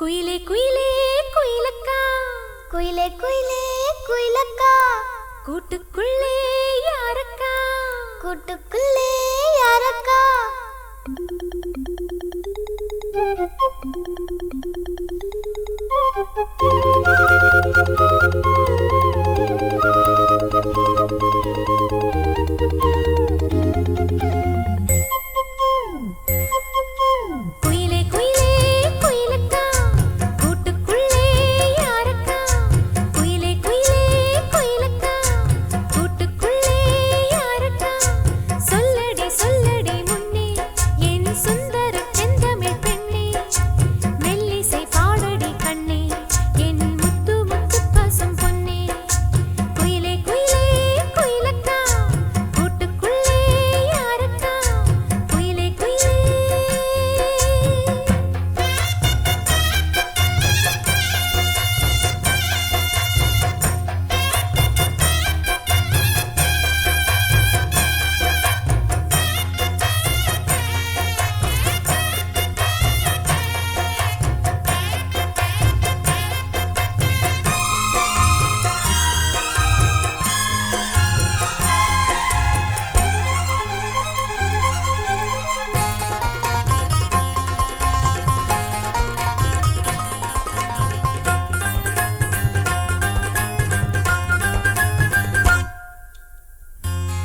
குயிலே குயிலே குயிலக்கா, குயிலே குயிலே குயிலக்கா, கூட்டுக்குள்ளே யாரக்கா, கூட்டுக்குள்ளே யாரக்கா? குயிலே குயிலே குயிலக்கா, கூட்டுக்குள்ளே யாரக்கா, குயிலே குயிலே குயிலக்கா, கூட்டுக்குள்ளே யாரக்கா? சொல்லடி சொல்லடி முன்னே என் சுந்தர செந்தமிழ் பெண்ணே, மெல்லிசை பாடடி கண்ணே என் முத்து முத்து பசும் பொன்னே. குயிலே குயிலே குயிலக்கா, கூட்டுக்குள்ளே யாரக்கா, குயிலே குயிலே.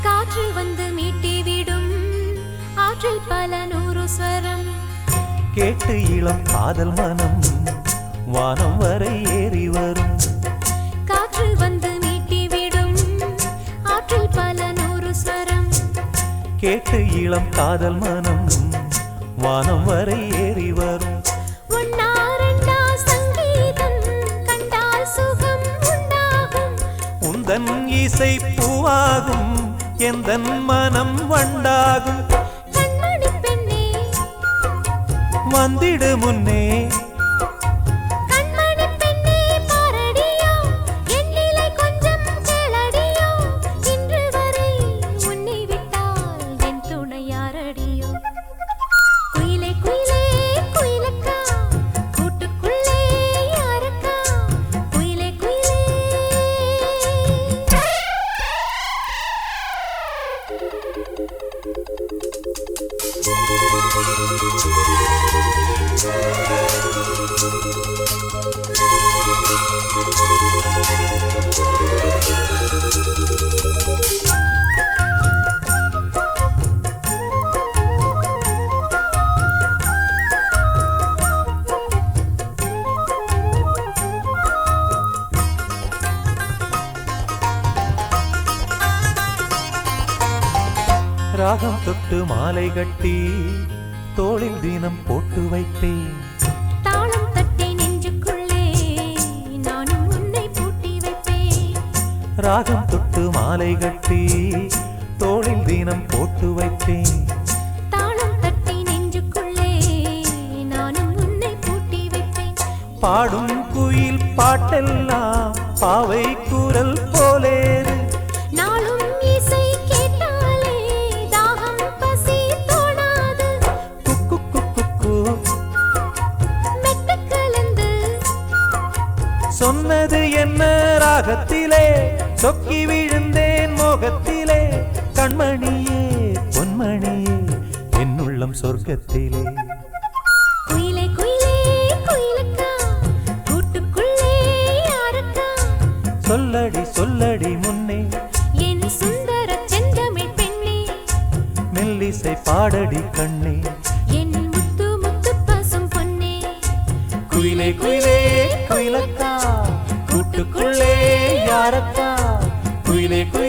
காற்று வந்து மீட்டி விடும் ஆற்றில் பல நூறு ஸ்வரம், கேட்டு இளம் காதல் மனம் வானம் வரை ஏறி வரும். காற்று வந்து மீட்டி விடும் ஆற்றில் பல நூறு ஸ்வரம், கேட்டு இளம் காதல் மனம் வானம் வரை ஏறி வரும். ஒன்னா ரெண்டா சங்கீதம் கண்டால் சுகம் உண்டாகும், உந்தன் இசை பூவாகும் எந்தன் மனம் வண்டாகும். கண்மணி பெண்ணே வந்திடு முன்னே கண்மணி பெண்ணே பாரடியோ, என் நிலை கொஞ்சம் கேளடியோ, இன்று வரை உன்னை விட்டால் என் துணை யாரடியோ. குயிலே குயிலே குயிலக்கா, கூட்டுக்குள்ளே யாரக்கா, குயிலே குயிலே. ராகம் தொட்டு மாலை கட்டி தோளில் தினம் போட்டு வைப்பேன். தாளம் தட்டி நெஞ்சுக்குள்ளே நானும் உன்னை பூட்டி வைப்பேன். ராகம் தொட்டு மாலை கட்டி தோளில் தினம் போட்டு வைப்பேன். தாளம் தட்டி நெஞ்சுக்குள்ளே நானும் உன்னை பூட்டி வைப்பேன். பாடும் குயில் பாட்டெல்லாம் பாவை குரல் போலேறு. நாளும் இசை கேட்டாலே தாகம் பசி தோணாது, குக்கு குக்கு மெட்டு கலந்து சொன்னது என்ன ராகத்திலே, சொக்கி விழுந்தேன் மோகத்திலே. கண்மணியே பொன்மணியே என் உள்ளம் சொர்க்கத்திலே. குயிலே குயிலே குயிலக்கா, கூட்டுக்குள்ளே யாரக்கா, சொல்லடி சொல்லடி முன்னே என் சுந்தர செந்தமிழ் பெண்ணே, மெல்லிசை பாடடி கண்ணே. என் முத்து முத்து பசும் பொன்னே. குயிலே குயிலே குயிலக்கா, கூட்டுக்குள்ளே யாரக்கா, குயிலே குயிலே